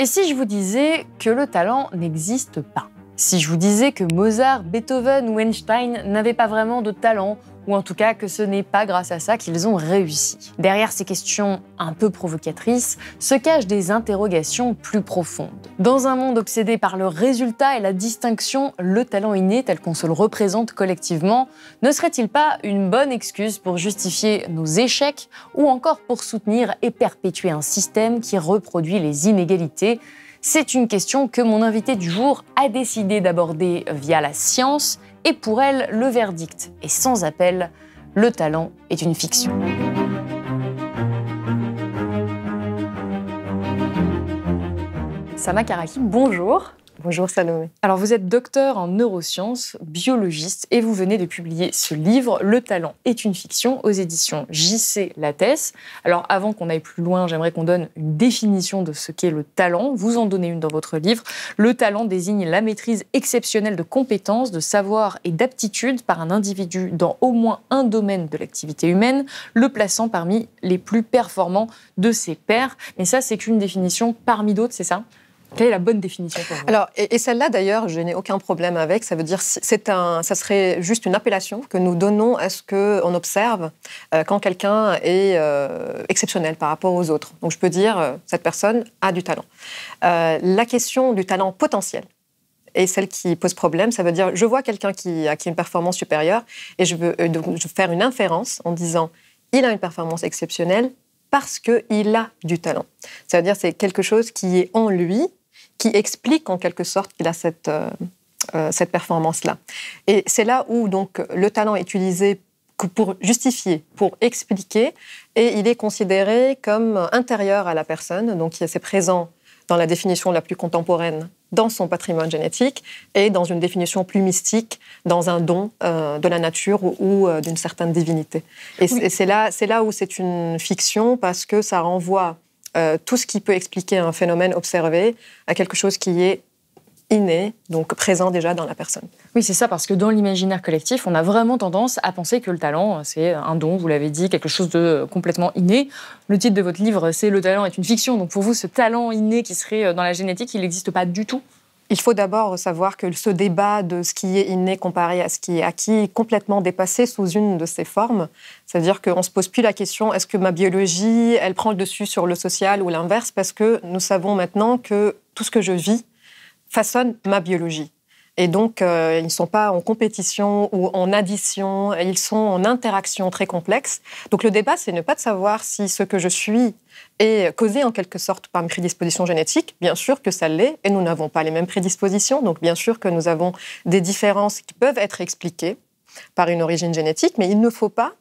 Et si je vous disais que le talent n'existe pas? Si je vous disais que Mozart, Beethoven ou Einstein n'avaient pas vraiment de talent, ou en tout cas que ce n'est pas grâce à ça qu'ils ont réussi? Derrière ces questions un peu provocatrices se cachent des interrogations plus profondes. Dans un monde obsédé par le résultat et la distinction, le talent inné tel qu'on se le représente collectivement ne serait-il pas une bonne excuse pour justifier nos échecs ou encore pour soutenir et perpétuer un système qui reproduit les inégalités? C'est une question que mon invité du jour a décidé d'aborder via la science, et pour elle, le verdict est sans appel, le talent est une fiction. Sama Karaki, bonjour. Bonjour Salomé. Alors vous êtes docteur en neurosciences, biologiste, et vous venez de publier ce livre, Le talent est une fiction, aux éditions JC Lattès. Alors avant qu'on aille plus loin, j'aimerais qu'on donne une définition de ce qu'est le talent. Vous en donnez une dans votre livre. Le talent désigne la maîtrise exceptionnelle de compétences, de savoir et d'aptitudes par un individu dans au moins un domaine de l'activité humaine, le plaçant parmi les plus performants de ses pairs. Mais ça, c'est qu'une définition parmi d'autres, c'est ça ? Quelle est la bonne définition pour vous? Alors, et celle-là, d'ailleurs, je n'ai aucun problème avec. Ça veut dire ça serait juste une appellation que nous donnons à ce qu'on observe quand quelqu'un est exceptionnel par rapport aux autres. Donc, je peux dire, cette personne a du talent. La question du talent potentiel est celle qui pose problème. Ça veut dire, je vois quelqu'un qui a une performance supérieure et je veux faire une inférence en disant, il a une performance exceptionnelle parce qu'il a du talent. Ça veut dire, c'est quelque chose qui est en lui, qui explique en quelque sorte qu'il a cette performance-là. Et c'est là où donc, le talent est utilisé pour justifier, pour expliquer, et il est considéré comme intérieur à la personne, donc c'est présent dans la définition la plus contemporaine, dans son patrimoine génétique, et dans une définition plus mystique, dans un don de la nature ou d'une certaine divinité. Et oui. c'est là où c'est une fiction, parce que ça renvoie tout ce qui peut expliquer un phénomène observé à quelque chose qui est inné, donc présent déjà dans la personne. Oui, c'est ça, parce que dans l'imaginaire collectif, on a vraiment tendance à penser que le talent, c'est un don, vous l'avez dit, quelque chose de complètement inné. Le titre de votre livre, c'est « Le talent est une fiction ». Donc pour vous, ce talent inné qui serait dans la génétique, il n'existe pas du tout? Il faut d'abord savoir que ce débat de ce qui est inné comparé à ce qui est acquis est complètement dépassé sous une de ses formes. C'est-à-dire qu'on ne se pose plus la question, est-ce que ma biologie, elle prend le dessus sur le social ou l'inverse? Parce que nous savons maintenant que tout ce que je vis façonne ma biologie. Et donc, ils ne sont pas en compétition ou en addition, ils sont en interaction très complexe. Donc, le débat, c'est ne pas de savoir si ce que je suis est causé en quelque sorte par une prédisposition génétique. Bien sûr que ça l'est, et nous n'avons pas les mêmes prédispositions. Donc, bien sûr que nous avons des différences qui peuvent être expliquées par une origine génétique, mais il ne faut pas,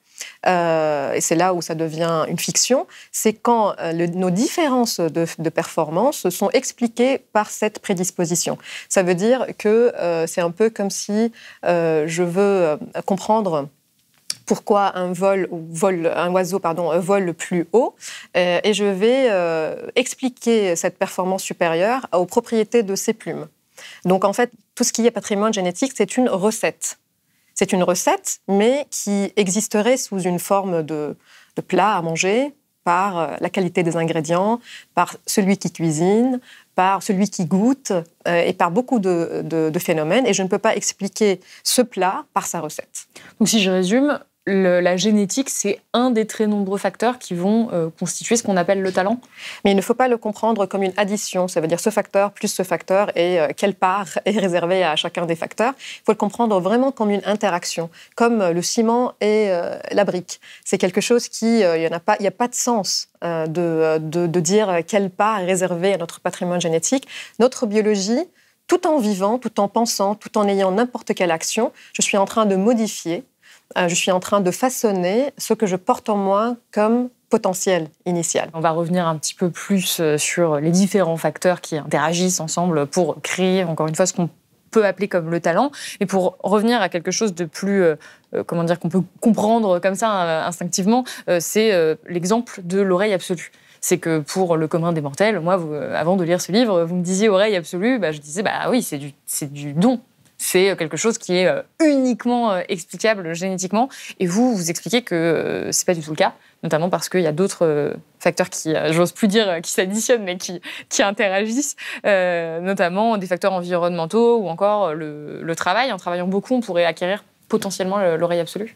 et c'est là où ça devient une fiction, c'est quand nos différences de performance sont expliquées par cette prédisposition. Ça veut dire que c'est un peu comme si je veux comprendre pourquoi un oiseau vole plus haut, et je vais expliquer cette performance supérieure aux propriétés de ses plumes. Donc en fait, tout ce qui est patrimoine génétique, c'est une recette. C'est une recette, mais qui existerait sous une forme de plat à manger, par la qualité des ingrédients, par celui qui cuisine, par celui qui goûte, et par beaucoup de phénomènes. Et je ne peux pas expliquer ce plat par sa recette. Donc si je résume, la génétique, c'est un des très nombreux facteurs qui vont constituer ce qu'on appelle le talent. Mais il ne faut pas le comprendre comme une addition. Ça veut dire ce facteur plus ce facteur et quelle part est réservée à chacun des facteurs. Il faut le comprendre vraiment comme une interaction, comme le ciment et la brique. C'est quelque chose qui, il n'y a pas de sens de dire quelle part est réservée à notre patrimoine génétique. Notre biologie, tout en vivant, tout en pensant, tout en ayant n'importe quelle action, je suis en train de modifier. Je suis en train de façonner ce que je porte en moi comme potentiel initial. On va revenir un petit peu plus sur les différents facteurs qui interagissent ensemble pour créer, encore une fois, ce qu'on peut appeler comme le talent. Et pour revenir à quelque chose de plus, qu'on peut comprendre comme ça instinctivement, c'est l'exemple de l'oreille absolue. C'est que pour le commun des mortels, moi, avant de lire ce livre, vous me disiez oreille absolue, je disais, oui, c'est du don. C'est quelque chose qui est uniquement explicable génétiquement. Et vous expliquez que c'est pas du tout le cas, notamment parce qu'il y a d'autres facteurs qui, j'ose plus dire qui s'additionnent, mais qui interagissent, notamment des facteurs environnementaux ou encore le travail. En travaillant beaucoup, on pourrait acquérir potentiellement l'oreille absolue.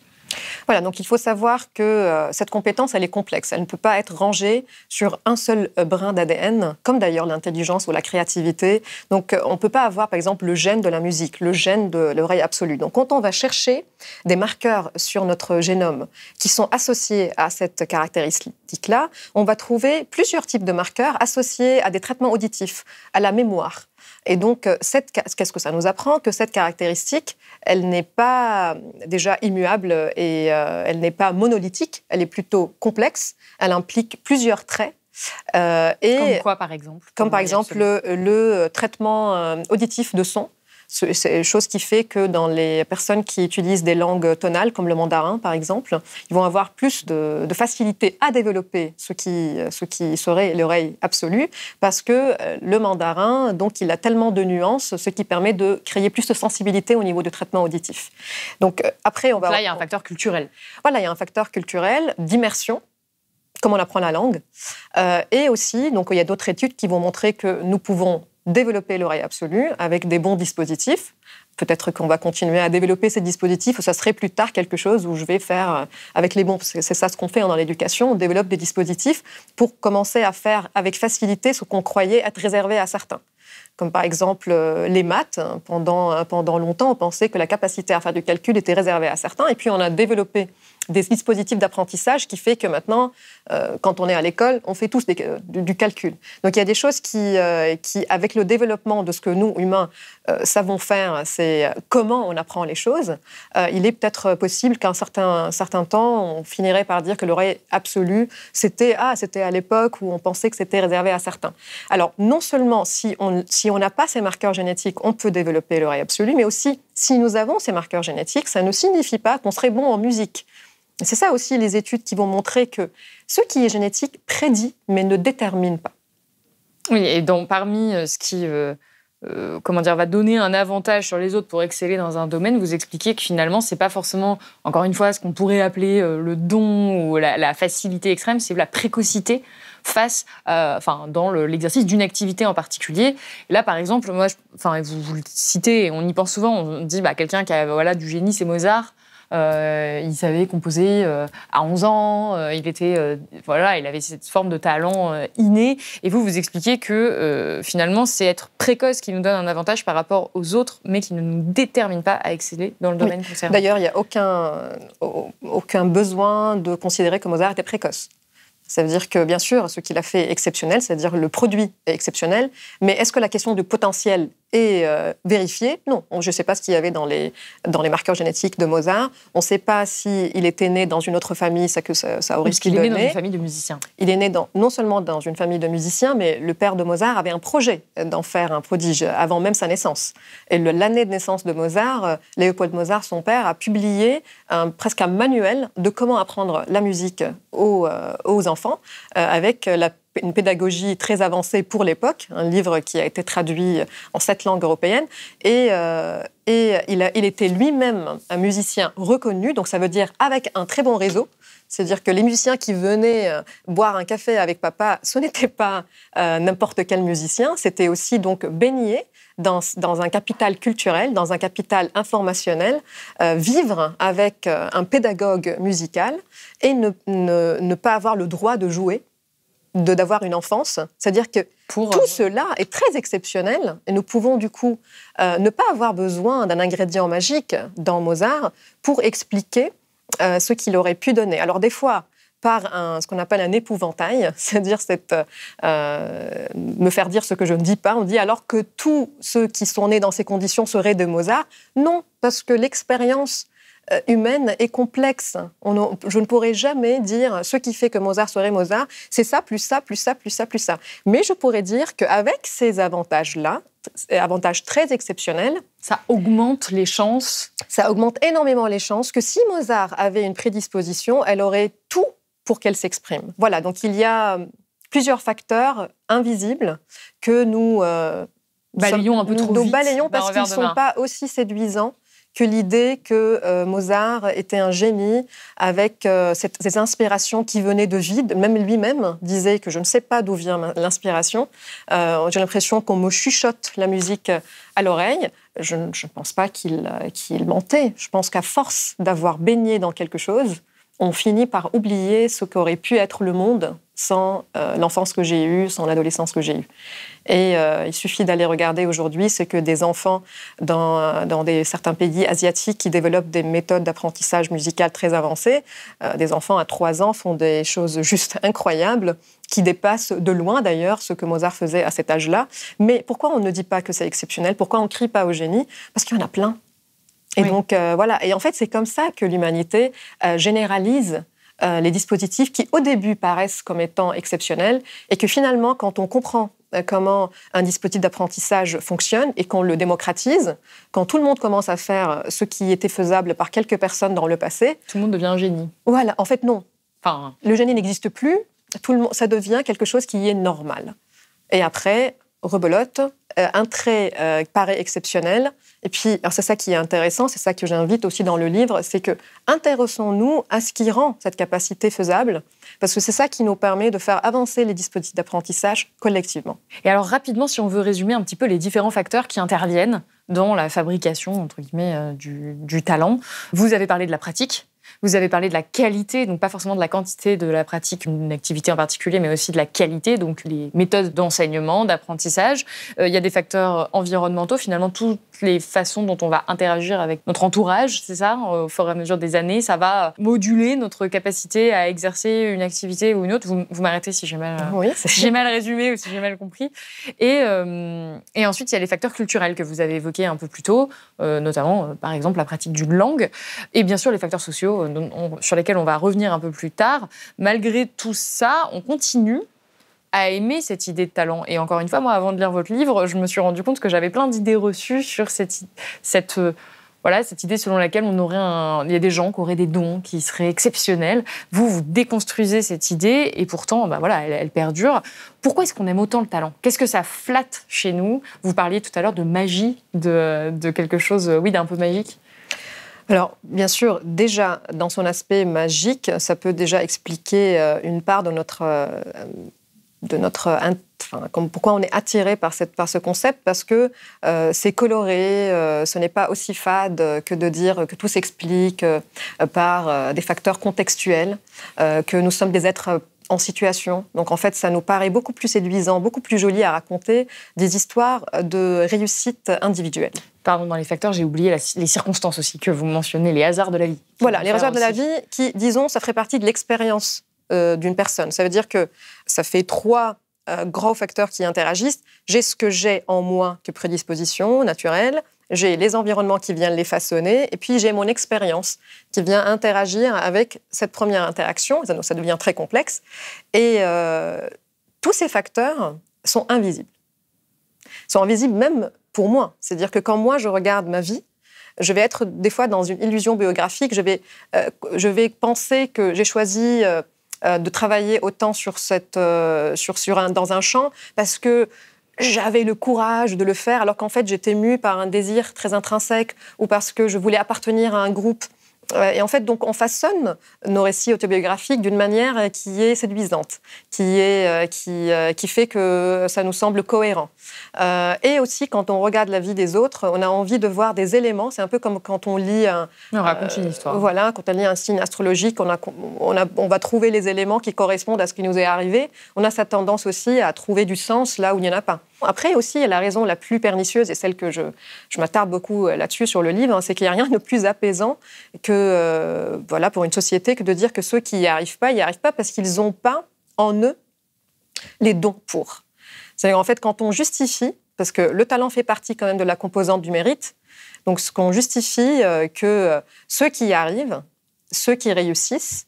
Voilà, donc il faut savoir que cette compétence, elle est complexe. Elle ne peut pas être rangée sur un seul brin d'ADN, comme d'ailleurs l'intelligence ou la créativité. Donc on ne peut pas avoir, par exemple, le gène de la musique, le gène de l'oreille absolue. Donc quand on va chercher des marqueurs sur notre génome qui sont associés à cette caractéristique-là, on va trouver plusieurs types de marqueurs associés à des traitements auditifs, à la mémoire. Et donc, qu'est-ce que ça nous apprend? Que cette caractéristique, elle n'est pas déjà immuable et elle n'est pas monolithique, elle est plutôt complexe, elle implique plusieurs traits. Comme quoi, par exemple? Comme par exemple le traitement auditif de son. C'est une chose qui fait que dans les personnes qui utilisent des langues tonales, comme le mandarin par exemple, ils vont avoir plus de facilité à développer ce qui serait l'oreille absolue, parce que le mandarin, donc, il a tellement de nuances, ce qui permet de créer plus de sensibilité au niveau du traitement auditif. Donc après, là, il y a un facteur culturel. Voilà, il y a un facteur culturel, d'immersion, comme on apprend la langue, et aussi, donc, il y a d'autres études qui vont montrer que nous pouvons développer l'oreille absolue avec des bons dispositifs. Peut-être qu'on va continuer à développer ces dispositifs, ou ça serait plus tard quelque chose où je vais faire avec les bons. C'est ça ce qu'on fait dans l'éducation, on développe des dispositifs pour commencer à faire avec facilité ce qu'on croyait être réservé à certains. Comme par exemple les maths. Pendant longtemps, on pensait que la capacité à faire du calcul était réservée à certains, et puis on a développé des dispositifs d'apprentissage qui fait que maintenant, quand on est à l'école, on fait tous du calcul. Donc il y a des choses qui, avec le développement de ce que nous, humains, savons faire, c'est comment on apprend les choses, il est peut-être possible qu'à un certain temps, on finirait par dire que l'oreille absolue, c'était à l'époque où on pensait que c'était réservé à certains. Alors, non seulement si on n'a pas ces marqueurs génétiques, on peut développer l'oreille absolue, mais aussi, si nous avons ces marqueurs génétiques, ça ne signifie pas qu'on serait bon en musique. Et c'est ça aussi les études qui vont montrer que ce qui est génétique prédit, mais ne détermine pas. Oui, et donc parmi ce qui va donner un avantage sur les autres pour exceller dans un domaine, vous expliquez que finalement, c'est pas forcément, encore une fois, ce qu'on pourrait appeler le don ou la facilité extrême, c'est la précocité face, dans l'exercice d'une activité en particulier. Et là, par exemple, moi, vous le citez, on y pense souvent, on dit quelqu'un qui a du génie, c'est Mozart. Il savait composer à 11 ans, il avait cette forme de talent inné. Et vous expliquez que finalement, c'est être précoce qui nous donne un avantage par rapport aux autres, mais qui ne nous détermine pas à exceller dans le domaine concerné. D'ailleurs, il n'y a aucun besoin de considérer que Mozart était précoce. Ça veut dire que, bien sûr, ce qu'il a fait est exceptionnel, c'est-à-dire le produit est exceptionnel, mais est-ce que la question du potentiel est vérifiée? Non. Je ne sais pas ce qu'il y avait dans les marqueurs génétiques de Mozart. On ne sait pas s'il était né dans une autre famille, ça aurait pu donner. Il est né dans une famille de musiciens. Il est né non seulement dans une famille de musiciens, mais le père de Mozart avait un projet d'en faire un prodige avant même sa naissance. Et l'année de naissance de Mozart, Léopold Mozart, son père, a publié presque un manuel de comment apprendre la musique aux enfants, avec une pédagogie très avancée pour l'époque, un livre qui a été traduit en 7 langues européennes, et il était lui-même un musicien reconnu, donc ça veut dire avec un très bon réseau. C'est-à-dire que les musiciens qui venaient boire un café avec papa, ce n'était pas n'importe quel musicien, c'était aussi donc baigné dans un capital culturel, dans un capital informationnel, vivre avec un pédagogue musical et ne pas avoir le droit de jouer, d'avoir une enfance. C'est-à-dire que tout cela est très exceptionnel et nous pouvons du coup ne pas avoir besoin d'un ingrédient magique dans Mozart pour expliquer ce qu'il aurait pu donner. Alors des fois, par ce qu'on appelle un épouvantail, c'est-à-dire me faire dire ce que je ne dis pas. On dit alors que tous ceux qui sont nés dans ces conditions seraient de Mozart. Non, parce que l'expérience humaine est complexe. Je ne pourrais jamais dire ce qui fait que Mozart serait Mozart, c'est ça, plus ça, plus ça, plus ça, plus ça. Mais je pourrais dire qu'avec ces avantages-là, avantages très exceptionnels, ça augmente les chances. Ça augmente énormément les chances que si Mozart avait une prédisposition, elle aurait tout pour qu'elle s'exprime. Voilà, donc il y a plusieurs facteurs invisibles que nous balayons un peu trop vite. Nous balayons parce qu'ils ne sont pas aussi séduisants que l'idée que Mozart était un génie avec ces inspirations qui venaient de vide. Même lui-même disait que je ne sais pas d'où vient l'inspiration. J'ai l'impression qu'on me chuchote la musique à l'oreille. Je ne pense pas qu'il mentait. Je pense qu'à force d'avoir baigné dans quelque chose, on finit par oublier ce qu'aurait pu être le monde sans l'enfance que j'ai eue, sans l'adolescence que j'ai eue. Et il suffit d'aller regarder aujourd'hui ce que des enfants dans certains pays asiatiques qui développent des méthodes d'apprentissage musical très avancées. Des enfants à 3 ans font des choses juste incroyables, qui dépassent de loin d'ailleurs ce que Mozart faisait à cet âge-là. Mais pourquoi on ne dit pas que c'est exceptionnel? Pourquoi on ne crie pas au génie? Parce qu'il y en a plein. Et donc, voilà. Et en fait, c'est comme ça que l'humanité généralise les dispositifs qui, au début, paraissent comme étant exceptionnels et que finalement, quand on comprend comment un dispositif d'apprentissage fonctionne et qu'on le démocratise, quand tout le monde commence à faire ce qui était faisable par quelques personnes dans le passé... Tout le monde devient un génie. Voilà. En fait, non. Enfin... Le génie n'existe plus. Ça devient quelque chose qui est normal. Et après, rebelote, un trait paraît exceptionnel. Et puis, alors c'est ça qui est intéressant, c'est ça que j'invite aussi dans le livre, c'est que intéressons-nous à ce qui rend cette capacité faisable, parce que c'est ça qui nous permet de faire avancer les dispositifs d'apprentissage collectivement. Et alors rapidement, si on veut résumer un petit peu les différents facteurs qui interviennent dans la fabrication, entre guillemets, du talent, vous avez parlé de la pratique. Vous avez parlé de la qualité, donc pas forcément de la quantité de la pratique, une activité en particulier, mais aussi de la qualité, donc les méthodes d'enseignement, d'apprentissage. Il y a des facteurs environnementaux, finalement, toutes les façons dont on va interagir avec notre entourage, c'est ça, au fur et à mesure des années, ça va moduler notre capacité à exercer une activité ou une autre. Vous m'arrêtez si j'ai mal, mal résumé ou si j'ai mal compris. Et ensuite, il y a les facteurs culturels que vous avez évoqués un peu plus tôt, notamment, par exemple, la pratique d'une langue, et bien sûr les facteurs sociaux sur lesquels on va revenir un peu plus tard. Malgré tout ça, on continue à aimer cette idée de talent. Et encore une fois, moi, avant de lire votre livre, je me suis rendu compte que j'avais plein d'idées reçues sur cette idée selon laquelle il y a des gens qui auraient des dons, qui seraient exceptionnels. Vous déconstruisez cette idée et pourtant, elle perdure. Pourquoi est-ce qu'on aime autant le talent? Qu'est-ce que ça flatte chez nous? Vous parliez tout à l'heure de magie, de quelque chose, d'un peu magique. Alors, bien sûr, déjà, dans son aspect magique, ça peut déjà expliquer une part de pourquoi on est attiré par ce concept, parce que c'est coloré, ce n'est pas aussi fade que de dire que tout s'explique par des facteurs contextuels, que nous sommes des êtres en situation. Donc, en fait, ça nous paraît beaucoup plus séduisant, beaucoup plus joli à raconter des histoires de réussite individuelle. Pardon, dans les facteurs, j'ai oublié les circonstances aussi que vous mentionnez, les hasards de la vie. Voilà, les hasards de la vie qui, disons, ça ferait partie de l'expérience d'une personne. Ça veut dire que ça fait 3 grands facteurs qui interagissent. J'ai ce que j'ai en moi que prédisposition naturelle, j'ai les environnements qui viennent les façonner, et puis j'ai mon expérience qui vient interagir avec cette première interaction. Ça devient très complexe. Et tous ces facteurs sont invisibles. Ils sont invisibles même pour moi. C'est-à-dire que quand moi, je regarde ma vie, je vais être des fois dans une illusion biographique. Je vais penser que j'ai choisi de travailler autant dans un champ parce que j'avais le courage de le faire, alors qu'en fait, j'étais mue par un désir très intrinsèque ou parce que je voulais appartenir à un groupe. Et en fait, donc, on façonne nos récits autobiographiques d'une manière qui est séduisante, qui fait que ça nous semble cohérent. Et aussi, quand on regarde la vie des autres, on a envie de voir des éléments. C'est un peu comme quand on lit on raconte une histoire. Voilà, quand on lit un signe astrologique, on va trouver les éléments qui correspondent à ce qui nous est arrivé. On a cette tendance aussi à trouver du sens là où il n'y en a pas. Après aussi, il y a la raison la plus pernicieuse, et celle que je m'attarde beaucoup là-dessus sur le livre, c'est qu'il n'y a rien de plus apaisant que, pour une société que de dire que ceux qui n'y arrivent pas parce qu'ils n'ont pas en eux les dons pour. C'est-à-dire, en fait, quand on justifie, parce que le talent fait partie quand même de la composante du mérite, donc ce qu'on justifie que ceux qui y arrivent, ceux qui réussissent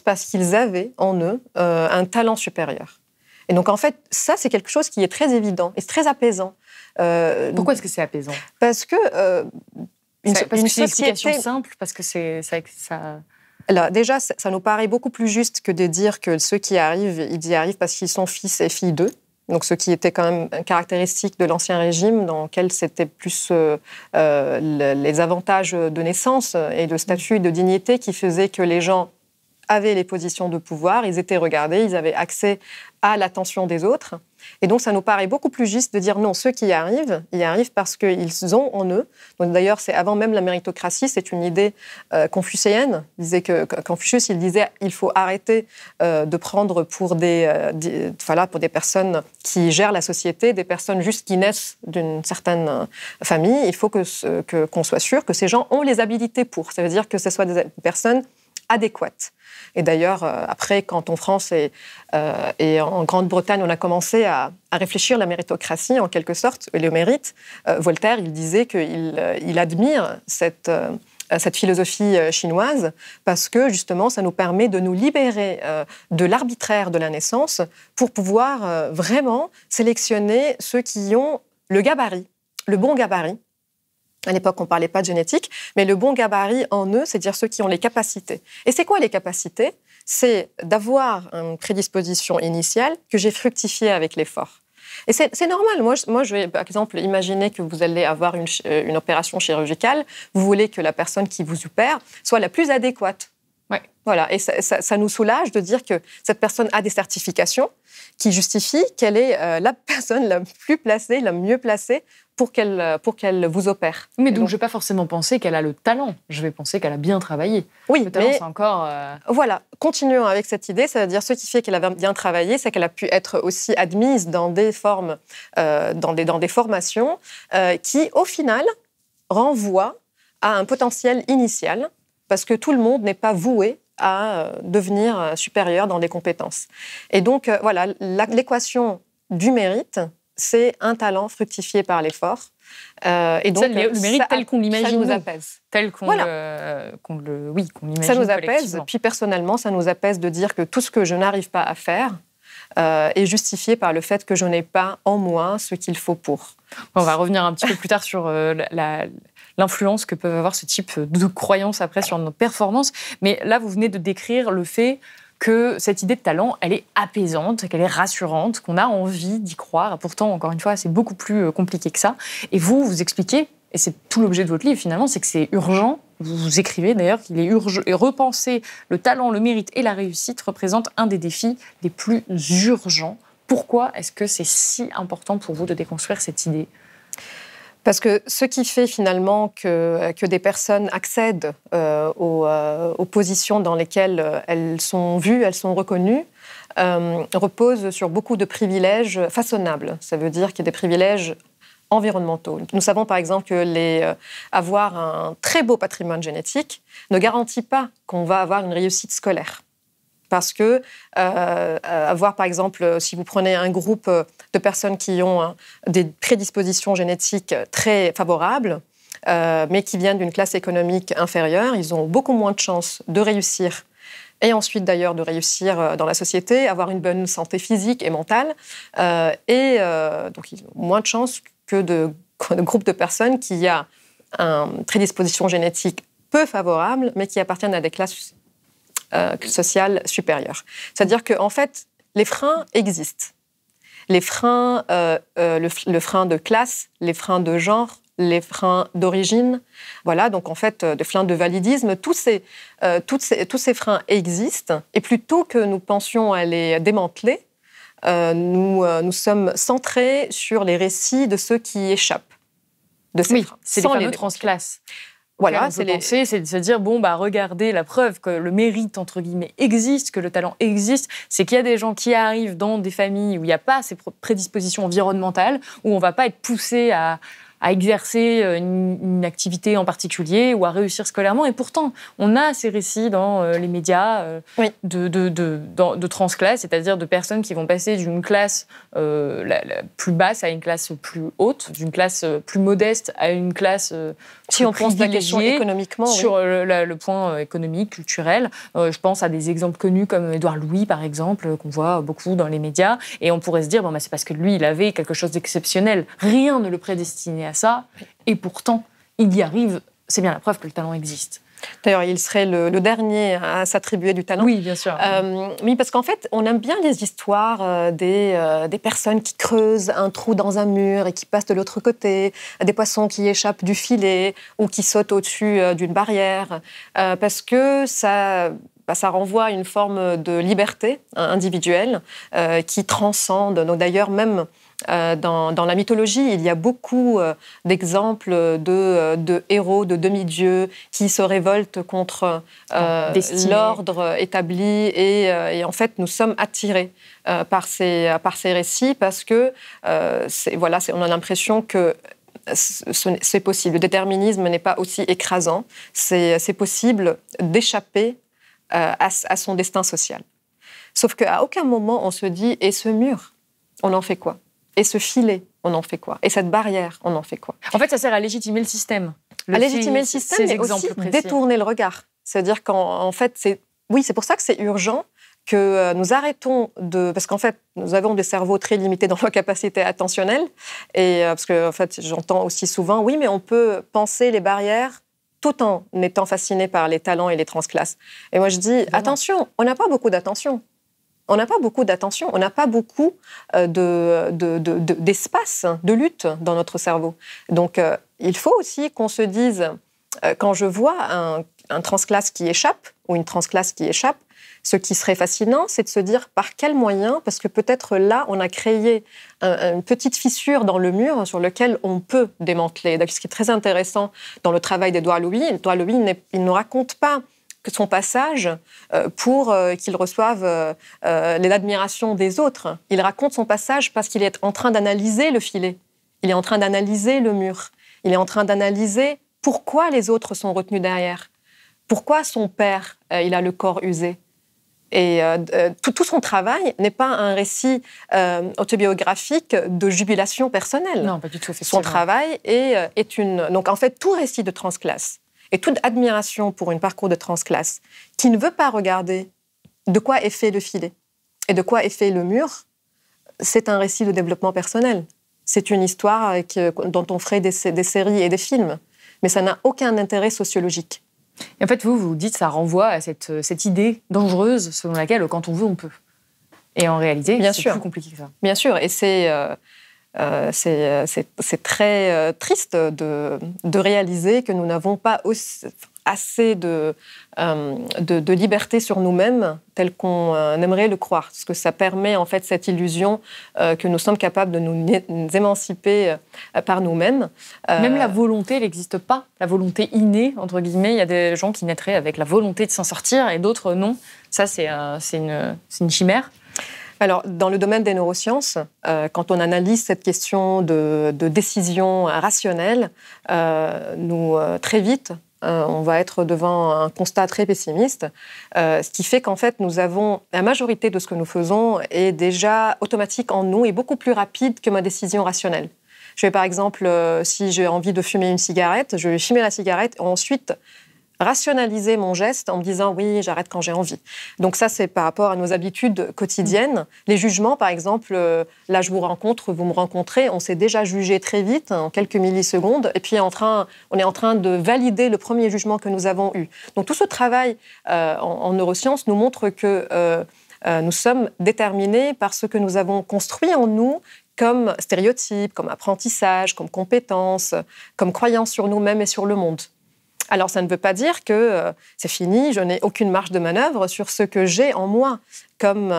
parce qu'ils avaient en eux un talent supérieur. Et donc, en fait, ça, c'est quelque chose qui est très évident et très apaisant. Pourquoi est-ce que c'est apaisant? Parce que une explication simple, parce que ça... Alors, déjà, ça nous paraît beaucoup plus juste que de dire que ceux qui arrivent, ils y arrivent parce qu'ils sont fils et filles d'eux. Donc, ce qui était quand même caractéristique de l'Ancien Régime, dans lequel c'était plus les avantages de naissance et de statut et de dignité qui faisaient que les gens avaient les positions de pouvoir, ils étaient regardés, ils avaient accès à l'attention des autres. Et donc, ça nous paraît beaucoup plus juste de dire non, ceux qui y arrivent parce qu'ils ont en eux. Donc, d'ailleurs, c'est avant même la méritocratie, c'est une idée confucéenne. Confucius, il disait il faut arrêter de prendre pour pour des personnes qui gèrent la société, des personnes juste qui naissent d'une certaine famille. Il faut qu'on soit sûr que ces gens ont les habilités pour. Ça veut dire que ce soit des personnes adéquates. Et d'ailleurs, après, quand en France et en Grande-Bretagne, on a commencé à réfléchir la méritocratie, en quelque sorte, et le mérite, Voltaire, il disait qu'il admire cette philosophie chinoise parce que, justement, ça nous permet de nous libérer de l'arbitraire de la naissance pour pouvoir vraiment sélectionner ceux qui ont le gabarit, le bon gabarit. À l'époque, on ne parlait pas de génétique, mais le bon gabarit en eux, c'est-à-dire ceux qui ont les capacités. Et c'est quoi les capacités ? C'est d'avoir une prédisposition initiale que j'ai fructifiée avec l'effort. Et c'est normal. Moi, je vais, par exemple, imaginer que vous allez avoir une opération chirurgicale. Vous voulez que la personne qui vous opère soit la plus adéquate. Ouais. Voilà. Et ça nous soulage de dire que cette personne a des certifications qui justifient qu'elle est la personne la plus placée, la mieux placée pour qu'elle vous opère. Mais donc, je ne vais pas forcément penser qu'elle a le talent. Je vais penser qu'elle a bien travaillé. Oui, le talent, c'est encore... Voilà, continuons avec cette idée. Ça veut dire ce qui fait qu'elle a bien travaillé, c'est qu'elle a pu être aussi admise dans des formes, dans des formations qui, au final, renvoient à un potentiel initial, parce que tout le monde n'est pas voué à devenir supérieur dans des compétences. Et donc, voilà, l'équation du mérite, c'est un talent fructifié par l'effort. Et donc, le mérite tel qu'on l'imagine, ça nous apaise. Tel qu'on l'imagine. Ça nous apaise. Puis personnellement, ça nous apaise de dire que tout ce que je n'arrive pas à faire est justifié par le fait que je n'ai pas en moi ce qu'il faut pour. On va revenir un petit peu plus tard sur l'influence que peuvent avoir ce type de croyances après sur nos performances. Mais là, vous venez de décrire le fait que cette idée de talent, elle est apaisante, qu'elle est rassurante, qu'on a envie d'y croire. Pourtant, encore une fois, c'est beaucoup plus compliqué que ça. Et vous expliquez, et c'est tout l'objet de votre livre finalement, c'est que c'est urgent. Vous écrivez d'ailleurs qu'il est urgent. Et repenser le talent, le mérite et la réussite représente un des défis les plus urgents. Pourquoi est-ce que c'est si important pour vous de déconstruire cette idée ? Parce que ce qui fait finalement que des personnes accèdent aux positions dans lesquelles elles sont vues, elles sont reconnues, repose sur beaucoup de privilèges façonnables. Ça veut dire qu'il y a des privilèges environnementaux. Nous savons par exemple que avoir un très beau patrimoine génétique ne garantit pas qu'on va avoir une réussite scolaire. Parce que avoir, par exemple, si vous prenez un groupe de personnes qui ont des prédispositions génétiques très favorables, mais qui viennent d'une classe économique inférieure, ils ont beaucoup moins de chances de réussir, et ensuite d'ailleurs de réussir dans la société, avoir une bonne santé physique et mentale, donc ils ont moins de chances que de groupes de personnes qui ont une prédisposition génétique peu favorable, mais qui appartiennent à des classes sociale supérieure. C'est-à-dire qu'en fait, les freins existent. Les freins, le frein de classe, les freins de genre, les freins d'origine, voilà, donc en fait, des freins de validisme, tous ces freins existent, et plutôt que nous pensions à les démanteler, nous sommes centrés sur les récits de ceux qui échappent de ces freins. C'est les fameux transclasses. Voilà, c'est de se dire, regardez, la preuve que le mérite, entre guillemets, existe, que le talent existe, c'est qu'il y a des gens qui arrivent dans des familles où il n'y a pas ces prédispositions environnementales, où on ne va pas être poussé à exercer une activité en particulier ou à réussir scolairement. Et pourtant, on a ces récits dans les médias de transclasse, c'est-à-dire de personnes qui vont passer d'une classe la plus basse à une classe plus haute, d'une classe plus modeste à une classe si on pense la question économiquement, sur le point économique, culturel. Je pense à des exemples connus comme Édouard Louis, par exemple, qu'on voit beaucoup dans les médias. Et on pourrait se dire, c'est parce que lui, il avait quelque chose d'exceptionnel. Rien ne le prédestinait à ça. Et pourtant, il y arrive. C'est bien la preuve que le talent existe. D'ailleurs, il serait le dernier à s'attribuer du talent. Oui, bien sûr. Oui, parce qu'en fait, on aime bien les histoires des personnes qui creusent un trou dans un mur et qui passent de l'autre côté, des poissons qui échappent du filet ou qui sautent au-dessus d'une barrière, parce que ça renvoie à une forme de liberté individuelle qui transcende. Donc, d'ailleurs, même dans la mythologie, il y a beaucoup d'exemples de héros, de demi-dieux qui se révoltent contre l'ordre établi. Et en fait, nous sommes attirés par ces récits parce que on a l'impression que c'est possible. Le déterminisme n'est pas aussi écrasant. C'est possible d'échapper à son destin social. Sauf qu'à aucun moment on se dit « et ce mur, on en fait quoi ? Et ce filet, on en fait quoi ? Et cette barrière, on en fait quoi ?» En fait, ça sert à légitimer le système. À légitimer le système, mais aussi détourner le regard. C'est-à-dire qu'en fait, c'est pour ça que c'est urgent que nous arrêtons parce qu'en fait, nous avons des cerveaux très limités dans nos capacités attentionnelles. Et parce que, en fait, j'entends aussi souvent, oui, mais on peut penser les barrières tout en étant fasciné par les talents et les transclasses. Et moi, je dis, attention, on n'a pas beaucoup d'attention. On n'a pas beaucoup d'attention, on n'a pas beaucoup d'espace, de lutte dans notre cerveau. Donc, il faut aussi qu'on se dise, quand je vois un transclasse qui échappe, ou une transclasse qui échappe, ce qui serait fascinant, c'est de se dire par quels moyens, parce que peut-être là, on a créé une petite fissure dans le mur sur lequel on peut démanteler. Donc, ce qui est très intéressant dans le travail d'Édouard Louis, il ne raconte pas que son passage pour qu'il reçoive l'admiration des autres. Il raconte son passage parce qu'il est en train d'analyser le filet. Il est en train d'analyser le mur. Il est en train d'analyser pourquoi les autres sont retenus derrière. Pourquoi son père, il a le corps usé. Et tout son travail n'est pas un récit autobiographique de jubilation personnelle. Non, pas du tout. Effectivement. Son travail est une... Donc, en fait, tout récit de transclasse et toute admiration pour un parcours de transclasse qui ne veut pas regarder de quoi est fait le filet et de quoi est fait le mur, c'est un récit de développement personnel. C'est une histoire dont on ferait des séries et des films. Mais ça n'a aucun intérêt sociologique. Et en fait, vous dites que ça renvoie à cette idée dangereuse selon laquelle, quand on veut, on peut. Et en réalité, c'est plus compliqué que ça. Bien sûr. Et c'est très triste de réaliser que nous n'avons pas assez de liberté sur nous-mêmes telle qu'on aimerait le croire. Parce que ça permet en fait cette illusion que nous sommes capables de nous émanciper par nous-mêmes. Même la volonté n'existe pas. La volonté innée, entre guillemets. Il y a des gens qui naîtraient avec la volonté de s'en sortir et d'autres non. Ça, c'est une chimère. Alors, dans le domaine des neurosciences, quand on analyse cette question de décision rationnelle, très vite, on va être devant un constat très pessimiste, ce qui fait qu'en fait, la majorité de ce que nous faisons est déjà automatique en nous et beaucoup plus rapide que ma décision rationnelle. Je vais par exemple, si j'ai envie de fumer une cigarette, je vais fumer la cigarette et ensuite rationaliser mon geste en me disant « oui, j'arrête quand j'ai envie ». Donc ça, c'est par rapport à nos habitudes quotidiennes. Les jugements, par exemple, là, je vous rencontre, vous me rencontrez, on s'est déjà jugé très vite, en quelques millisecondes, et puis on est en train de valider le premier jugement que nous avons eu. Donc tout ce travail en neurosciences nous montre que nous sommes déterminés par ce que nous avons construit en nous comme stéréotypes, comme apprentissage, comme compétences, comme croyances sur nous-mêmes et sur le monde. Alors, ça ne veut pas dire que c'est fini, je n'ai aucune marge de manœuvre sur ce que j'ai en moi comme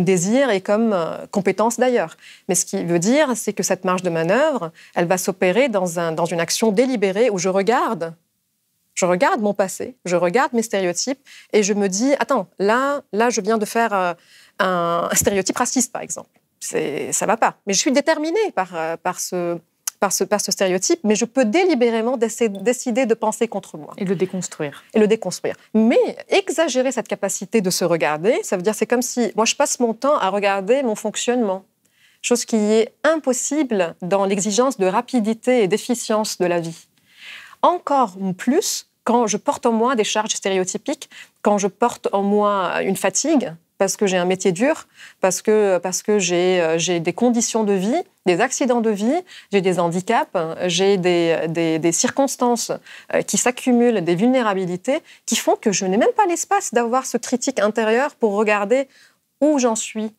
désir et comme compétence d'ailleurs. Mais ce qui veut dire, c'est que cette marge de manœuvre, elle va s'opérer dans une action délibérée où je regarde mon passé, je regarde mes stéréotypes et je me dis, attends, là je viens de faire un stéréotype raciste, par exemple. Ça va pas. Mais je suis déterminée par ce stéréotype, mais je peux délibérément décider de penser contre moi. Et le déconstruire. Mais exagérer cette capacité de se regarder, ça veut dire c'est comme si moi je passe mon temps à regarder mon fonctionnement. Chose qui est impossible dans l'exigence de rapidité et d'efficience de la vie. Encore plus quand je porte en moi des charges stéréotypiques, quand je porte en moi une fatigue, parce que j'ai un métier dur, parce que j'ai des conditions de vie des accidents de vie, j'ai des handicaps, j'ai des circonstances qui s'accumulent, des vulnérabilités qui font que je n'ai même pas l'espace d'avoir ce critique intérieur pour regarder où j'en suis.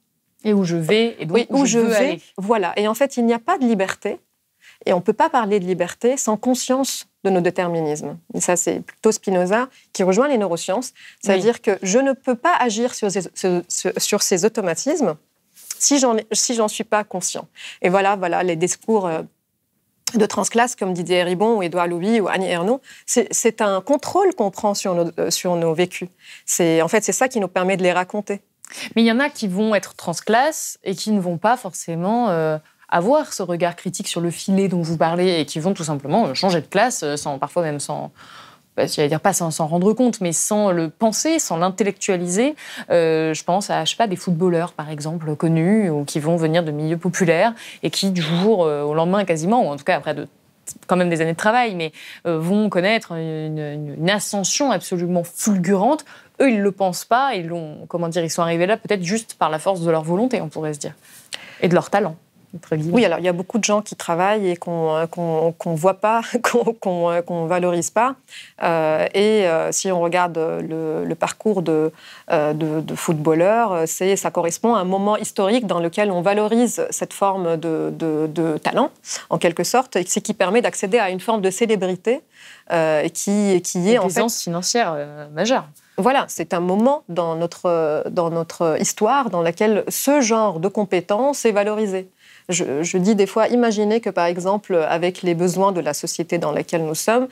Et où je vais, et donc où je veux aller. Voilà. Et en fait, il n'y a pas de liberté. Et on ne peut pas parler de liberté sans conscience de nos déterminismes. Et ça, c'est plutôt Spinoza qui rejoint les neurosciences. C'est-à-dire que je ne peux pas agir sur ces automatismes si j'en suis pas conscient. Et voilà les discours de transclasse, comme Didier Ribon ou Édouard Louis ou Annie Ernaux. C'est un contrôle qu'on prend sur nos vécus. En fait, c'est ça qui nous permet de les raconter. Mais il y en a qui vont être transclasses et qui ne vont pas forcément avoir ce regard critique sur le filet dont vous parlez et qui vont tout simplement changer de classe, parfois même sans, j'allais dire pas sans s'en rendre compte, mais sans le penser, sans l'intellectualiser. Je pense à, des footballeurs, par exemple, connus, ou qui vont venir de milieux populaires et qui, du jour au lendemain quasiment, ou en tout cas après quand même des années de travail, mais vont connaître une ascension absolument fulgurante. Eux, ils ne le pensent pas, ils sont arrivés là peut-être juste par la force de leur volonté, on pourrait se dire, et de leur talent. Oui, alors il y a beaucoup de gens qui travaillent et qu'on voit pas, qu'on valorise pas. Si on regarde le parcours de footballeurs, ça correspond à un moment historique dans lequel on valorise cette forme de talent, en quelque sorte, et c'est qui permet d'accéder à une forme de célébrité qui est en fait aisance financière majeure. Voilà, c'est un moment dans notre histoire dans laquelle ce genre de compétence est valorisé. Je dis des fois, imaginez que par exemple, avec les besoins de la société dans laquelle nous sommes,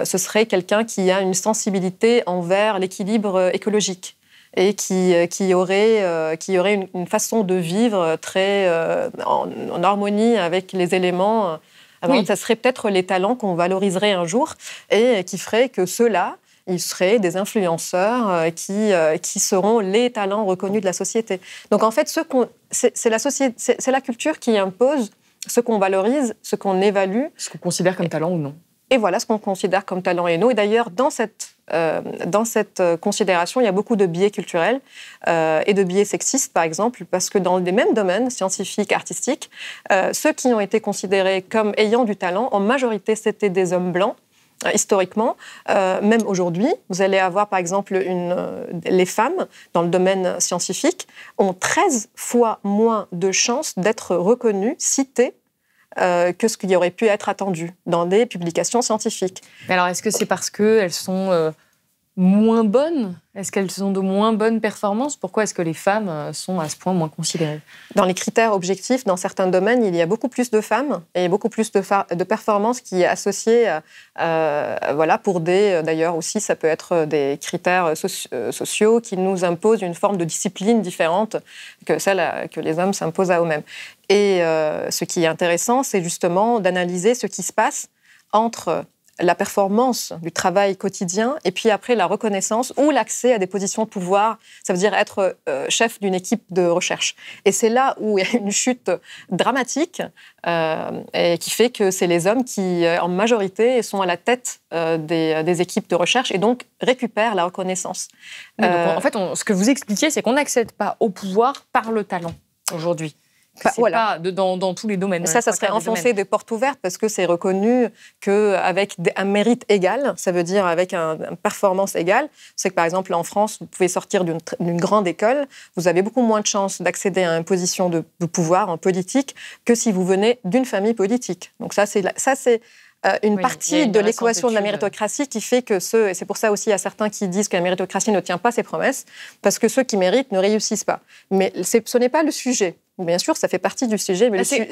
ce serait quelqu'un qui a une sensibilité envers l'équilibre écologique et qui aurait une façon de vivre très en harmonie avec les éléments. Alors, ça serait peut-être les talents qu'on valoriserait un jour et qui ferait que ceux-là, ils seraient des influenceurs qui seront les talents reconnus de la société. Donc en fait, c'est la culture qui impose ce qu'on valorise, ce qu'on évalue. Ce qu'on considère comme talent ou non. Et voilà ce qu'on considère comme talent et non. Et d'ailleurs, dans cette considération, il y a beaucoup de biais culturels et de biais sexistes, par exemple, parce que dans les mêmes domaines, scientifiques, artistiques, ceux qui ont été considérés comme ayant du talent, en majorité, c'était des hommes blancs. Historiquement, même aujourd'hui, vous allez avoir par exemple les femmes dans le domaine scientifique ont 13 fois moins de chances d'être reconnues, citées, que ce qui aurait pu être attendu dans des publications scientifiques. Mais alors, est-ce que c'est parce qu'elles sont moins bonnes ? Est-ce qu'elles ont de moins bonnes performances ? Pourquoi est-ce que les femmes sont à ce point moins considérées ? Dans les critères objectifs, dans certains domaines, il y a beaucoup plus de femmes et beaucoup plus de performances qui est associée pour d'ailleurs aussi, ça peut être des critères sociaux qui nous imposent une forme de discipline différente que celle que les hommes s'imposent à eux-mêmes. Et ce qui est intéressant, c'est justement d'analyser ce qui se passe entre la performance du travail quotidien et puis après la reconnaissance ou l'accès à des positions de pouvoir, ça veut dire être chef d'une équipe de recherche. Et c'est là où il y a une chute dramatique et qui fait que c'est les hommes qui, en majorité, sont à la tête des équipes de recherche et donc récupèrent la reconnaissance. Donc, en fait, ce que vous expliquez, c'est qu'on n'accède pas au pouvoir par le talent aujourd'hui. Pas dans tous les domaines. Ça serait enfoncer des portes ouvertes parce que c'est reconnu qu'avec un mérite égal, ça veut dire avec une performance égale. C'est que par exemple en France, vous pouvez sortir d'une grande école, vous avez beaucoup moins de chances d'accéder à une position de pouvoir en politique que si vous venez d'une famille politique. Donc ça c'est une partie de l'équation de la méritocratie qui fait que et c'est pour ça aussi il y a certains qui disent que la méritocratie ne tient pas ses promesses, parce que ceux qui méritent ne réussissent pas. Mais ce n'est pas le sujet. Bien sûr, ça fait partie du sujet, mais le sujet,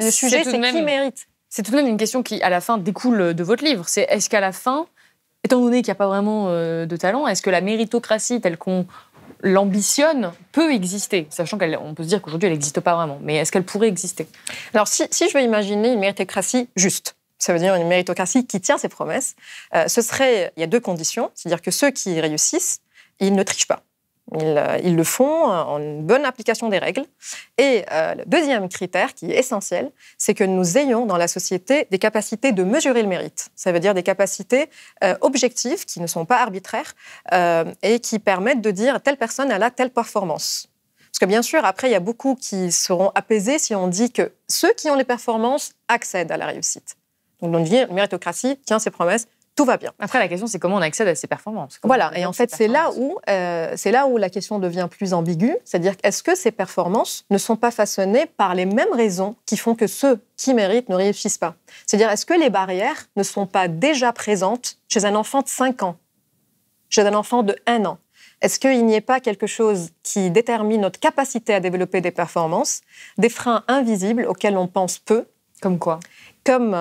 c'est qui mérite. C'est tout de même une question qui, à la fin, découle de votre livre. C'est est-ce qu'à la fin, étant donné qu'il n'y a pas vraiment de talent, est-ce que la méritocratie telle qu'on l'ambitionne peut exister, sachant qu'on peut se dire qu'aujourd'hui, elle n'existe pas vraiment, mais est-ce qu'elle pourrait exister ? Alors, si je veux imaginer une méritocratie juste, ça veut dire une méritocratie qui tient ses promesses, il y a deux conditions, c'est-à-dire que ceux qui réussissent, ils ne trichent pas. Ils le font en une bonne application des règles. Et le deuxième critère qui est essentiel, c'est que nous ayons dans la société des capacités de mesurer le mérite. Ça veut dire des capacités objectives qui ne sont pas arbitraires et qui permettent de dire telle personne elle a telle performance. Parce que bien sûr, après, il y a beaucoup qui seront apaisés si on dit que ceux qui ont les performances accèdent à la réussite. Donc, on dit méritocratie tient ses promesses, tout va bien. Après, la question, c'est comment on accède à ces performances. Voilà, et en fait, c'est là où la question devient plus ambiguë, c'est-à-dire est-ce que ces performances ne sont pas façonnées par les mêmes raisons qui font que ceux qui méritent ne réussissent pas? C'est-à-dire, est-ce que les barrières ne sont pas déjà présentes chez un enfant de 5 ans, chez un enfant de 1 an? Est-ce qu'il n'y a pas quelque chose qui détermine notre capacité à développer des performances, des freins invisibles auxquels on pense peu? Comme quoi? Comme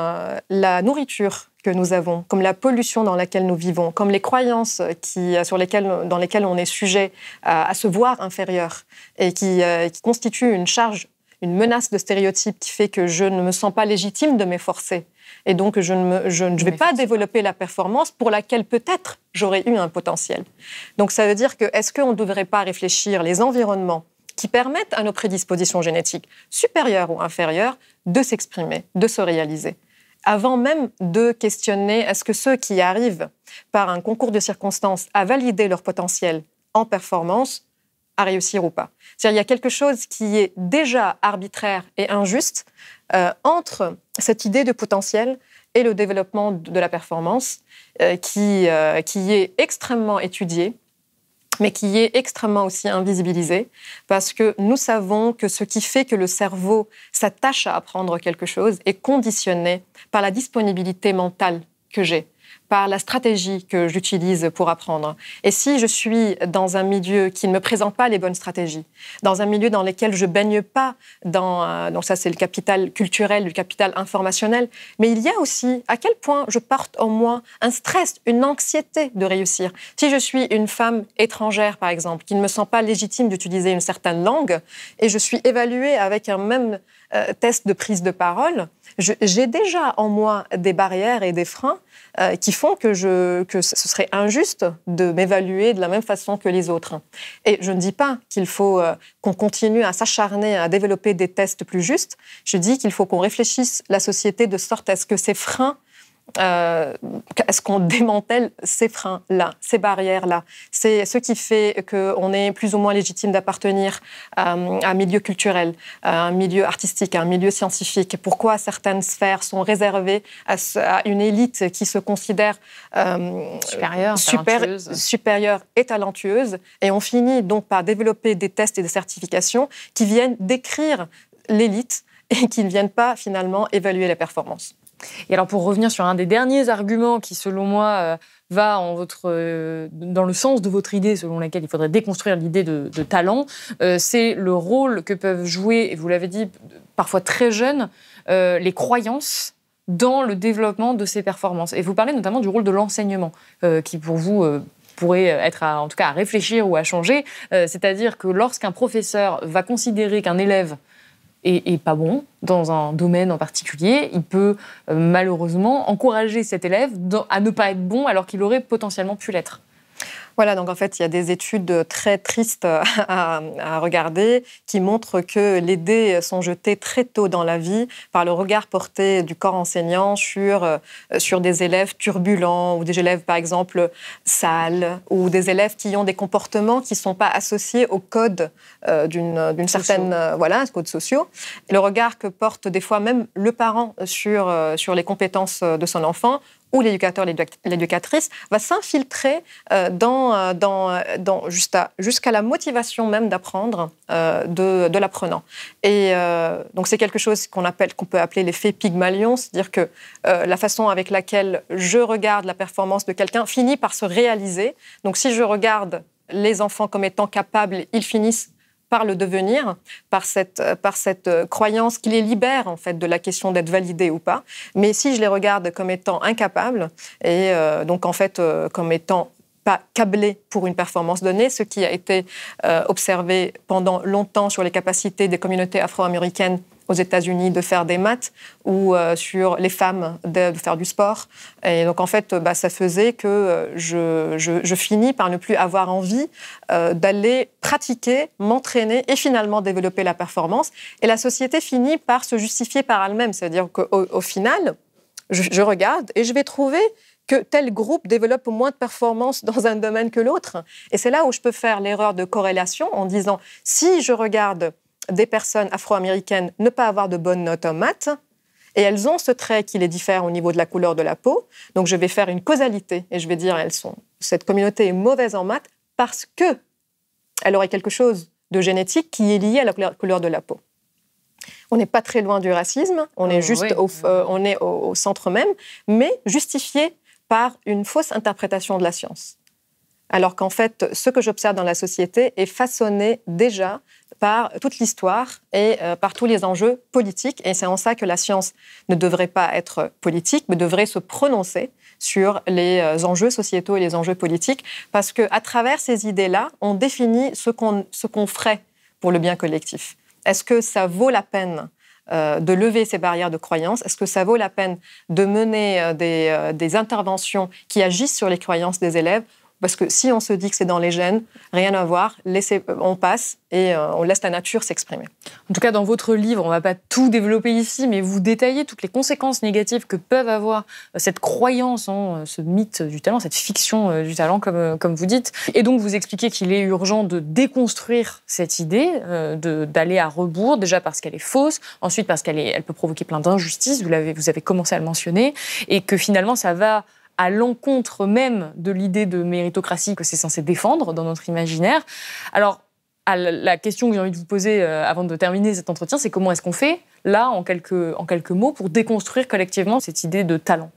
la nourriture que nous avons, comme la pollution dans laquelle nous vivons, comme les croyances dans lesquelles on est sujet à se voir inférieur et qui constituent une charge, une menace de stéréotypes qui fait que je ne me sens pas légitime de m'efforcer. Et donc, je ne vais pas développer la performance pour laquelle peut-être j'aurais eu un potentiel. Donc, ça veut dire que est-ce qu'on ne devrait pas réfléchir les environnements qui permettent à nos prédispositions génétiques, supérieures ou inférieures, de s'exprimer, de se réaliser, avant même de questionner est-ce que ceux qui arrivent par un concours de circonstances à valider leur potentiel en performance, à réussir ou pas. C'est-à-dire il y a quelque chose qui est déjà arbitraire et injuste entre cette idée de potentiel et le développement de la performance qui est extrêmement étudiée, mais qui est extrêmement aussi invisibilisé, parce que nous savons que ce qui fait que le cerveau s'attache à apprendre quelque chose est conditionné par la disponibilité mentale que j'ai, par la stratégie que j'utilise pour apprendre. Et si je suis dans un milieu qui ne me présente pas les bonnes stratégies, dans un milieu dans lequel je ne baigne pas donc ça c'est le capital culturel, le capital informationnel, mais il y a aussi à quel point je porte en moi un stress, une anxiété de réussir. Si je suis une femme étrangère, par exemple, qui ne me sent pas légitime d'utiliser une certaine langue, et je suis évaluée avec un même test de prise de parole, j'ai déjà en moi des barrières et des freins qui font que ce serait injuste de m'évaluer de la même façon que les autres. Et je ne dis pas qu'il faut qu'on continue à s'acharner à développer des tests plus justes. Je dis qu'il faut qu'on réfléchisse la société de sorte à ce que ces freins, est-ce qu'on démantèle ces freins-là, ces barrières-là? C'est ce qui fait qu'on est plus ou moins légitime d'appartenir à un milieu culturel, à un milieu artistique, à un milieu scientifique. Pourquoi certaines sphères sont réservées à une élite qui se considère supérieure et talentueuse? Et on finit donc par développer des tests et des certifications qui viennent décrire l'élite et qui ne viennent pas finalement évaluer les performances. Et alors, pour revenir sur un des derniers arguments qui, selon moi, va dans le sens de votre idée, selon laquelle il faudrait déconstruire l'idée de talent, c'est le rôle que peuvent jouer, et vous l'avez dit, parfois très jeunes, les croyances dans le développement de ces performances. Et vous parlez notamment du rôle de l'enseignement, qui, pour vous, pourrait être, en tout cas, à réfléchir ou à changer. C'est-à-dire que lorsqu'un professeur va considérer qu'un élève et pas bon dans un domaine en particulier, il peut malheureusement encourager cet élève à ne pas être bon alors qu'il aurait potentiellement pu l'être. Voilà, donc en fait, il y a des études très tristes à regarder qui montrent que les dés sont jetés très tôt dans la vie par le regard porté du corps enseignant sur des élèves turbulents ou des élèves, par exemple, sales ou des élèves qui ont des comportements qui ne sont pas associés au code d'une certaine... code sociaux. Le regard que porte des fois même le parent sur les compétences de son enfant ou l'éducateur, l'éducatrice, va s'infiltrer jusqu'à la motivation même d'apprendre de l'apprenant. Et donc c'est quelque chose qu'on peut appeler l'effet Pygmalion, c'est-à-dire que la façon avec laquelle je regarde la performance de quelqu'un finit par se réaliser. Donc si je regarde les enfants comme étant capables, ils finissent par le devenir, par cette croyance qui les libère en fait de la question d'être validés ou pas. Mais si je les regarde comme étant incapables et donc en fait comme étant pas câblés pour une performance donnée, ce qui a été observé pendant longtemps sur les capacités des communautés afro-américaines aux États-Unis de faire des maths ou sur les femmes de faire du sport. Et donc, en fait, ça faisait que je finis par ne plus avoir envie d'aller pratiquer, m'entraîner et finalement développer la performance. Et la société finit par se justifier par elle-même. C'est-à-dire qu'au final, je regarde et je vais trouver que tel groupe développe moins de performance dans un domaine que l'autre. Et c'est là où je peux faire l'erreur de corrélation en disant, si je regarde des personnes afro-américaines ne pas avoir de bonnes notes en maths, et elles ont ce trait qui les diffère au niveau de la couleur de la peau, donc je vais faire une causalité et je vais dire, cette communauté est mauvaise en maths parce qu'elle aurait quelque chose de génétique qui est lié à la couleur de la peau. On n'est pas très loin du racisme, on est juste on est au centre même, mais justifié par une fausse interprétation de la science. Alors qu'en fait, ce que j'observe dans la société est façonné déjà par toute l'histoire et par tous les enjeux politiques. Et c'est en ça que la science ne devrait pas être politique, mais devrait se prononcer sur les enjeux sociétaux et les enjeux politiques, parce qu'à travers ces idées-là, on définit ce qu'on ferait pour le bien collectif. Est-ce que ça vaut la peine de lever ces barrières de croyance? Est-ce que ça vaut la peine de mener des interventions qui agissent sur les croyances des élèves? Parce que si on se dit que c'est dans les gènes, rien à voir, on passe et on laisse la nature s'exprimer. En tout cas, dans votre livre, on ne va pas tout développer ici, mais vous détaillez toutes les conséquences négatives que peuvent avoir cette croyance en ce mythe du talent, cette fiction du talent, comme vous dites. Et donc, vous expliquez qu'il est urgent de déconstruire cette idée, d'aller à rebours, déjà parce qu'elle est fausse, ensuite parce qu'elle peut provoquer plein d'injustices, vous avez commencé à le mentionner, et que finalement, ça va à l'encontre même de l'idée de méritocratie que c'est censé défendre dans notre imaginaire. Alors, la question que j'ai envie de vous poser avant de terminer cet entretien, c'est comment est-ce qu'on fait, là, en quelques mots, pour déconstruire collectivement cette idée de talent?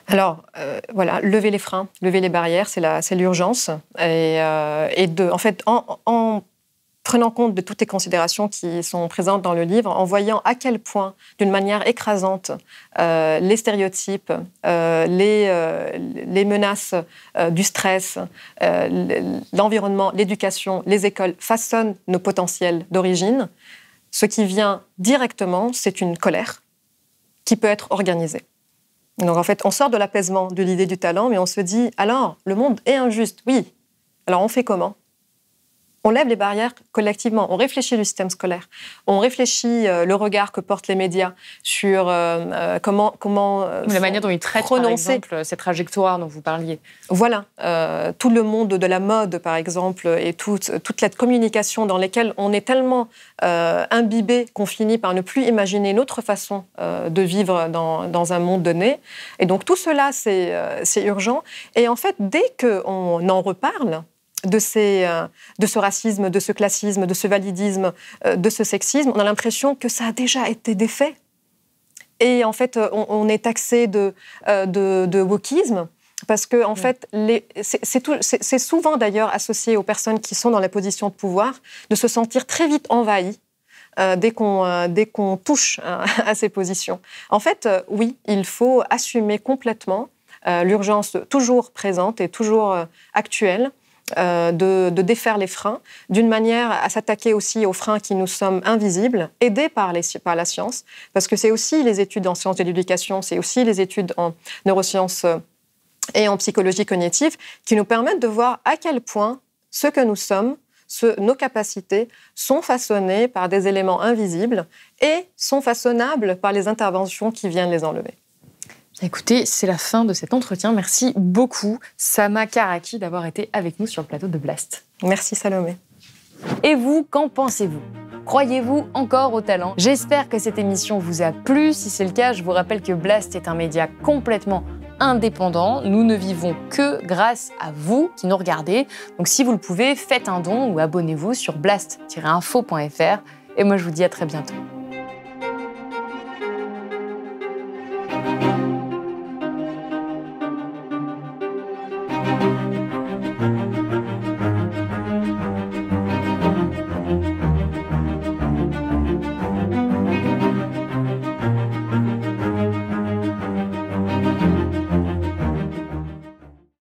Alors, voilà, lever les freins, lever les barrières, c'est l'urgence. En prenant compte de toutes les considérations qui sont présentes dans le livre, en voyant à quel point, d'une manière écrasante, les stéréotypes, les menaces du stress, l'environnement, l'éducation, les écoles façonnent nos potentiels d'origine, ce qui vient directement, c'est une colère qui peut être organisée. Donc en fait, on sort de l'apaisement de l'idée du talent, mais on se dit, alors, le monde est injuste, oui. Alors on fait comment ? On lève les barrières collectivement, on réfléchit le système scolaire, on réfléchit le regard que portent les médias sur comment la manière dont ils traitent, par exemple, cette trajectoire dont vous parliez. Voilà, tout le monde de la mode, par exemple, et toute la communication dans laquelle on est tellement imbibé qu'on finit par ne plus imaginer une autre façon de vivre dans un monde donné. Et donc tout cela, c'est urgent. Et en fait, dès qu'on en reparle, de ce racisme, de ce classisme, de ce validisme, de ce sexisme, on a l'impression que ça a déjà été défait. Et en fait, on est taxé de wokisme, parce que en fait, c'est souvent d'ailleurs associé aux personnes qui sont dans la position de pouvoir, de se sentir très vite envahies dès qu'on touche à ces positions. En fait, oui, il faut assumer complètement l'urgence toujours présente et toujours actuelle, de défaire les freins, d'une manière à s'attaquer aussi aux freins qui nous sommes invisibles, aidés par la science, parce que c'est aussi les études en sciences de l'éducation, c'est aussi les études en neurosciences et en psychologie cognitive qui nous permettent de voir à quel point ce que nous sommes, nos capacités sont façonnées par des éléments invisibles et sont façonnables par les interventions qui viennent les enlever. Écoutez, c'est la fin de cet entretien. Merci beaucoup, Sama Karaki, d'avoir été avec nous sur le plateau de Blast. Merci, Salomé. Et vous, qu'en pensez-vous ? Croyez-vous encore au talent ? J'espère que cette émission vous a plu. Si c'est le cas, je vous rappelle que Blast est un média complètement indépendant. Nous ne vivons que grâce à vous qui nous regardez. Donc si vous le pouvez, faites un don ou abonnez-vous sur blast-info.fr. Et moi, je vous dis à très bientôt.